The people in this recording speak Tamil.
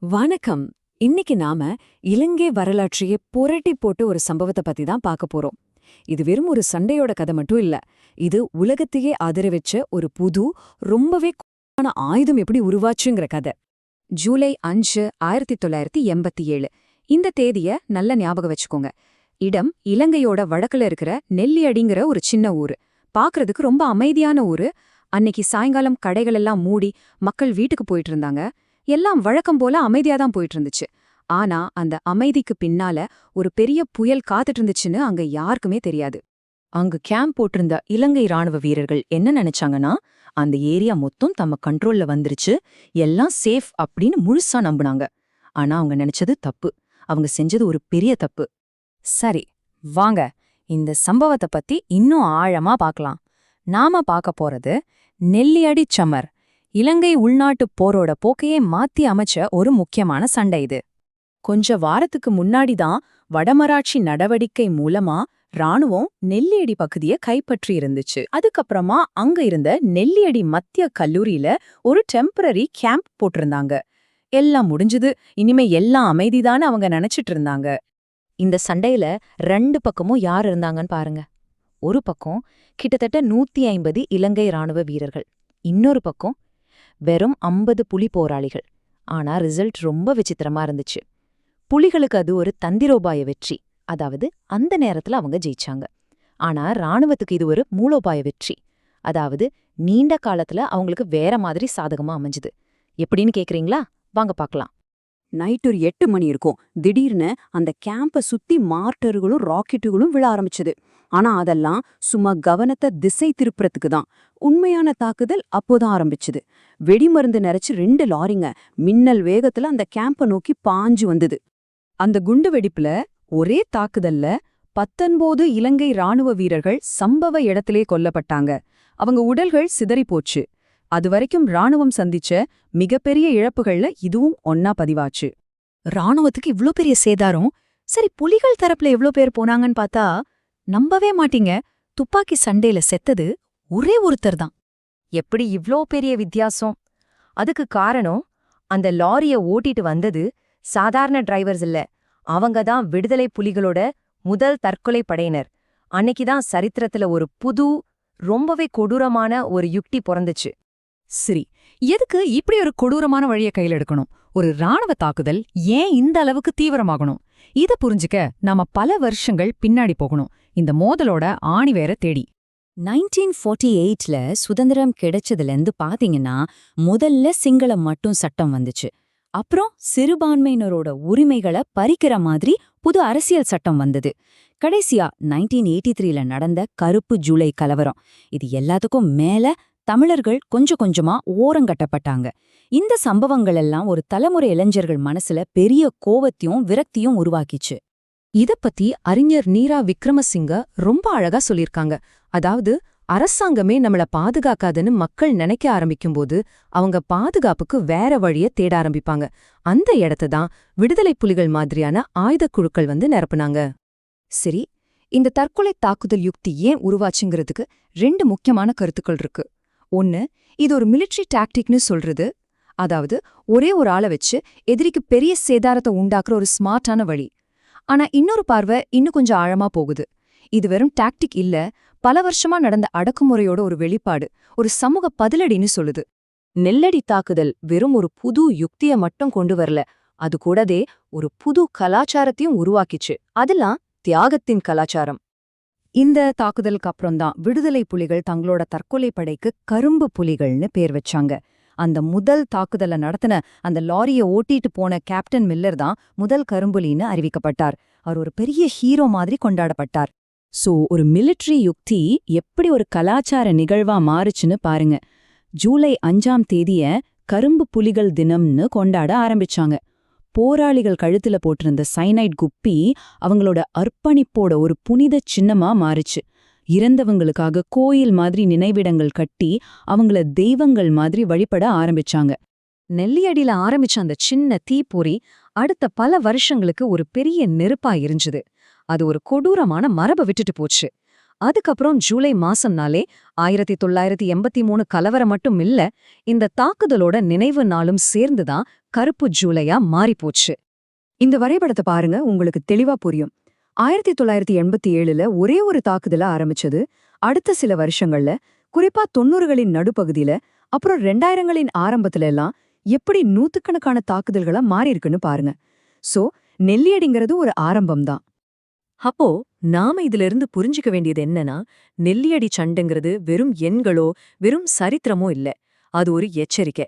வணக்கம். இன்னைக்கு நாம இலங்கை வரலாற்றையே புரட்டி போட்டு ஒரு சம்பவத்தை பத்தி தான் பார்க்க போறோம். இது வெறும் ஒரு சண்டையோட கதை மட்டும் இல்ல. இது உலகத்தையே ஆதர வச்ச ஒரு புது, ரொம்பவே கூர்மையான ஆயுதம் எப்படி உருவாச்சுங்கிற கதை. ஜூலை 5, 1987. இந்த தேதிய நல்ல ஞாபகம் வச்சுக்கோங்க. இடம் இலங்கையோட வடக்குல இருக்கிற நெல்லியடிங்கிற ஒரு சின்ன ஊரு. பார்க்கறதுக்கு ரொம்ப அமைதியான ஊரு. அன்னைக்கு சாயங்காலம் கடைகள் எல்லாம் மூடி மக்கள் வீட்டுக்கு போயிட்டு இருந்தாங்க. எல்லாம் வழக்கம் போல அமைதியா தான் போயிட்டு இருந்துச்சு. ஆனா அந்த அமைதிக்கு பின்னால ஒரு பெரிய புயல் காத்துட்டு இருந்துச்சுன்னு அங்க யாருக்குமே தெரியாது. அங்க கேம்ப் போட்டிருந்த இலங்கை ராணுவ வீரர்கள் என்ன நினைச்சாங்கன்னா, அந்த ஏரியா மொத்தம் தம்ம கண்ட்ரோல்ல வந்துருச்சு, எல்லாம் சேஃப் அப்படின்னு முழுசா நம்புனாங்க. ஆனா அவங்க நினைச்சது தப்பு. அவங்க செஞ்சது ஒரு பெரிய தப்பு. சரி, வாங்க இந்த சம்பவத்தை பத்தி இன்னும் ஆழமா பார்க்கலாம். நாம பார்க்க போறது நெல்லியடி சமர். இலங்கை உள்நாட்டுப் போரோட போக்கையே மாத்தி அமைச்ச ஒரு முக்கியமான சண்டை இது. கொஞ்ச வாரத்துக்கு முன்னாடி தான் வடமராட்சி நடவடிக்கை மூலமா ராணுவம் நெல்லியடி பகுதியை கைப்பற்றி இருந்துச்சு. அதுக்கப்புறமா அங்க இருந்த நெல்லியடி மத்திய கல்லூரியில ஒரு டெம்பரரி கேம்ப் போட்டிருந்தாங்க. எல்லாம் முடிஞ்சது, இனிமே எல்லாம் அமைதிதான்னு அவங்க நினைச்சிட்டு இருந்தாங்க. இந்த சண்டையில ரெண்டு பக்கமும் யார் இருந்தாங்கன்னு பாருங்க. ஒரு பக்கம் கிட்டத்தட்ட 150 இலங்கை ராணுவ வீரர்கள், இன்னொரு பக்கம் வெறும் 50 புலி போராளிகள். ஆனா ரிசல்ட் ரொம்ப விசித்திரமா இருந்துச்சு. புலிகளுக்கு அது ஒரு தந்திரோபாய வெற்றி, அதாவது அந்த நேரத்துல அவங்க ஜெயிச்சாங்க. ஆனா ராணுவத்துக்கு இது ஒரு மூலோபாய வெற்றி, அதாவது நீண்ட காலத்துல அவங்களுக்கு வேற மாதிரி சாதகமா அமைஞ்சுது. எப்படின்னு கேக்குறீங்களா? வாங்க பார்க்கலாம். நைட் ஒரு 8 மணி இருக்கும். திடீர்னு அந்த கேம்பை சுத்தி மார்ட்டர்களும் ராக்கெட்டுகளும் விழ ஆரம்பிச்சது. ஆனா அதெல்லாம் சும்மா கவனத்தை திசை திருப்புறதுக்கு தான். உண்மையான தாக்குதல் அப்போதான் ஆரம்பிச்சுது. வெடிமருந்து நிறைச்சு 2 லாரிங்க மின்னல் வேகத்துல அந்த கேம்பை நோக்கி பாஞ்சு வந்தது. அந்த குண்டு வெடிப்புல ஒரே தாக்குதல்ல 19 இலங்கை ராணுவ வீரர்கள் சம்பவ இடத்திலே கொல்லப்பட்டாங்க. அவங்க உடல்கள் சிதறி போச்சு. அதுவரைக்கும் ராணுவம் சந்திச்ச மிகப்பெரிய இழப்புகள்ல இதுவும் ஒன்னா பதிவாச்சு. ராணுவத்துக்கு இவ்ளோ பெரிய சேதாரம். சரி, புலிகள் தரப்புல எவ்ளோ பேர் போனாங்கன்னு பார்த்தா நம்பவே மாட்டீங்க, துப்பாக்கி சண்டையில செத்தது ஒரே ஒருத்தர் தான். எப்படி இவ்ளோ பெரிய வித்தியாசம்? அதுக்கு காரணம், அந்த லாரிய ஓட்டிட்டு வந்தது சாதாரண டிரைவர்ஸ் இல்ல, அவங்க தான் விடுதலை புலிகளோட முதல் தற்கொலை படையினர். அன்னைக்குதான் சரித்திரத்துல ஒரு புது, ரொம்பவே கொடூரமான ஒரு யுக்தி பிறந்துச்சு. சரி, எதுக்கு இப்படி ஒரு கொடூரமான வழியை கையில் எடுக்கணும்? ஒரு ராணுவ தாக்குதல் ஏன் இந்த அளவுக்கு தீவிரமாகணும்? இத புரிஞ்சுக்க நாம பல வருஷங்கள் பின்னாடி போகணும், இந்த மோதலோட ஆணிவேர தேடி. 1948ல சுதந்திரம் கிடைச்சதுலேருந்து பாத்தீங்கன்னா முதல்ல சிங்களம் மட்டும் சட்டம் வந்துச்சு. அப்புறம் சிறுபான்மையினரோட உரிமைகளை பறிக்கிற மாதிரி புது அரசியல் சட்டம் வந்தது. கடைசியா 1983ல நடந்த கருப்பு ஜூலை கலவரம். இது எல்லாத்துக்கும் மேல தமிழர்கள் கொஞ்சம் கொஞ்சமா ஓரங்கட்டப்பட்டாங்க. இந்த சம்பவங்கள் எல்லாம் ஒரு தலைமுறை இளைஞர்கள் மனசுல பெரிய கோவத்தையும் விரக்தியும் உருவாக்கிச்சு. இத பத்தி அறிஞர் நீரா விக்ரமசிங்க ரொம்ப அழகா சொல்லிருக்காங்க. அதாவது, அரசாங்கமே நம்மள பாதுகாக்காதுன்னு மக்கள் நினைக்க ஆரம்பிக்கும்போது அவங்க பாதுகாப்புக்கு வேற வழிய தேட ஆரம்பிப்பாங்க. அந்த இடத்த தான் விடுதலை புலிகள் மாதிரியான ஆயுதக் குழுக்கள் வந்து நிரப்புனாங்க. சரி, இந்த தற்கொலை தாக்குதல் யுக்தி ஏன் உருவாச்சுங்கிறதுக்கு 2 முக்கியமான கருத்துக்கள் இருக்கு. ஒன்னு, இது ஒரு மிலிட்டரி டாக்டிக்னு சொல்றது, அதாவது ஒரே ஒரு ஆளை வச்சு எதிரிக்கு பெரிய சேதாரத்தை உண்டாக்குற ஒரு ஸ்மார்ட்டான வழி. ஆனா இன்னொரு பார்வை இன்னும் கொஞ்சம் ஆழமா போகுது. இது வெறும் டாக்டிக் இல்ல, பல வருஷமா நடந்த அடக்குமுறையோட ஒரு வெளிப்பாடு, ஒரு சமூக பதிலடின்னு சொல்லுது. நெல்லடி தாக்குதல் வெறும் ஒரு புது யுக்திய மட்டும் கொண்டு வரல, அது கூடவே ஒரு புது கலாச்சாரத்தையும் உருவாக்கிச்சு. அதெல்லாம் தியாகத்தின் கலாச்சாரம். இந்த தாக்குதலுக்கு அப்புறம்தான் விடுதலை புலிகள் தங்களோட தற்கொலை படைக்கு கரும்பு புலிகள்னு பேர் வச்சாங்க. அந்த முதல் தாக்குதலை நடத்தின அந்த லாரியை ஓட்டிட்டு போன கேப்டன் மில்லர் தான் முதல் கரும்புலின்னு அறிவிக்கப்பட்டார். அவர் ஒரு பெரிய ஹீரோ மாதிரி கொண்டாடப்பட்டார். சோ, ஒரு மிலிட்டரி யுக்தி எப்படி ஒரு கலாச்சார நிகழ்வா மாறுச்சுன்னு பாருங்க. ஜூலை 5ஆம் தேதிய கரும்பு புலிகள் தினம்னு கொண்டாட ஆரம்பிச்சாங்க. போராளிகள் கழுத்துல போட்டிருந்த சைனைட் குப்பி அவங்களோட அர்ப்பணிப்போட ஒரு புனித சின்னமா மாறுச்சு. இறந்தவங்களுக்காக கோயில் மாதிரி நினைவிடங்கள் கட்டி அவங்கள தெய்வங்கள் மாதிரி வழிபட ஆரம்பிச்சாங்க. நெல்லியடியில ஆரம்பிச்ச அந்த சின்ன தீப்பொறி அடுத்த பல வருஷங்களுக்கு ஒரு பெரிய நெருப்பா எரிஞ்சுது. அது ஒரு கொடூரமான மரபை விட்டுட்டு போச்சு. அதுக்கப்புறம் ஜூலை மாசம்னாலே 1983 கலவரம் மட்டும் இல்ல, இந்த தாக்குதலோட நினைவு நாளும் சேர்ந்துதான் கருப்பு ஜூலையா மாறிப்போச்சு. இந்த வரைபடத்தை பாருங்க, உங்களுக்கு தெளிவா புரியும். 1987ல ஒரே ஒரு தாக்குதலா ஆரம்பிச்சது. அடுத்த சில வருஷங்கள்ல, குறிப்பா 90களின் நடுப்பகுதியில, அப்புறம் 2000களின் ஆரம்பத்துல எல்லாம் எப்படி நூத்துக்கணக்கான தாக்குதல்களா மாறியிருக்குன்னு பாருங்க. சோ, நெல்லியடிங்கிறது ஒரு ஆரம்பம்தான். அப்போ நாம இதுல இருந்து புரிஞ்சுக்க வேண்டியது என்னன்னா, நெல்லியடி சண்டைங்கிறது வெறும் எண்களோ வெறும் சரித்திரமோ இல்ல, அது ஒரு எச்சரிக்கை.